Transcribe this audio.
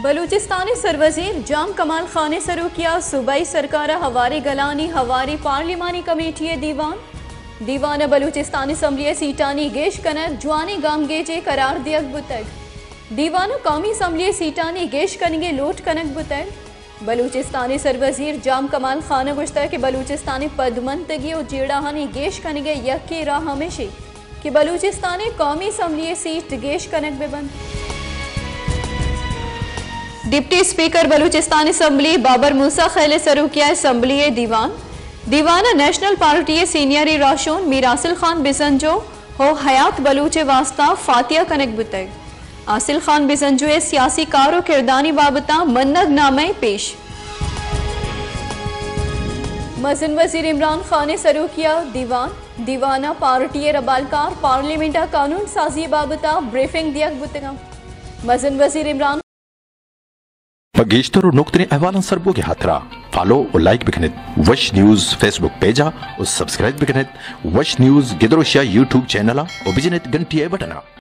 बलूचिस्तानी सरवजीर जाम कमाल खान ने सरू किया सूबाई सरकार हवारी गलानी हवारी पार्लिमानी कमेटी दीवान बलूचिस्तानी असम्बली सीटानी गेश कनक जवानी गामगेजे करार दियक बुतग दीवान कौमी असम्बली सीटानी गेश कनगे लोट कनक बुतग बलूचिस्तानी सरवजीर जाम कमाल खान ने गुश्ता कि बलूचिस्तानी पदमंतगी और जेड़ाहानी गेश कनगे यक्की राह हमेशा कि बलूचिस्तानी कौमी असम्बली सीट गेश कनक बेबंद। Deputy speaker Balochistan assembly Babar Musa खैले सरू किया असम्बली दीवाना नेशनल पार्टी सीनियर राशोन मीर आसिल खान बिजंजो हो हयात बलूचे वास्ता फातिया कनक बुतग आसिल खान बिजंजो सियासी कारो किरदानी बाबता मन्नग नामे पेश। मजन वजीर इमरान खान ने सरू किया दीवाना पार्टी रबालकार पार्लियामेंटा कानून साजी बाबता ब्रीफिंग दियक बुतगा मजन वजीर इमरान बगेश्तर और नुक्तने अहवाल सर बोगे हाथरा फॉलो और लाइक बिकनेत वश न्यूज फेसबुक पेजा और सब्सक्राइब बिकनेत वश न्यूज गिदरोशिया यूट्यूब चैनल और बिजनेत घंटी बटना।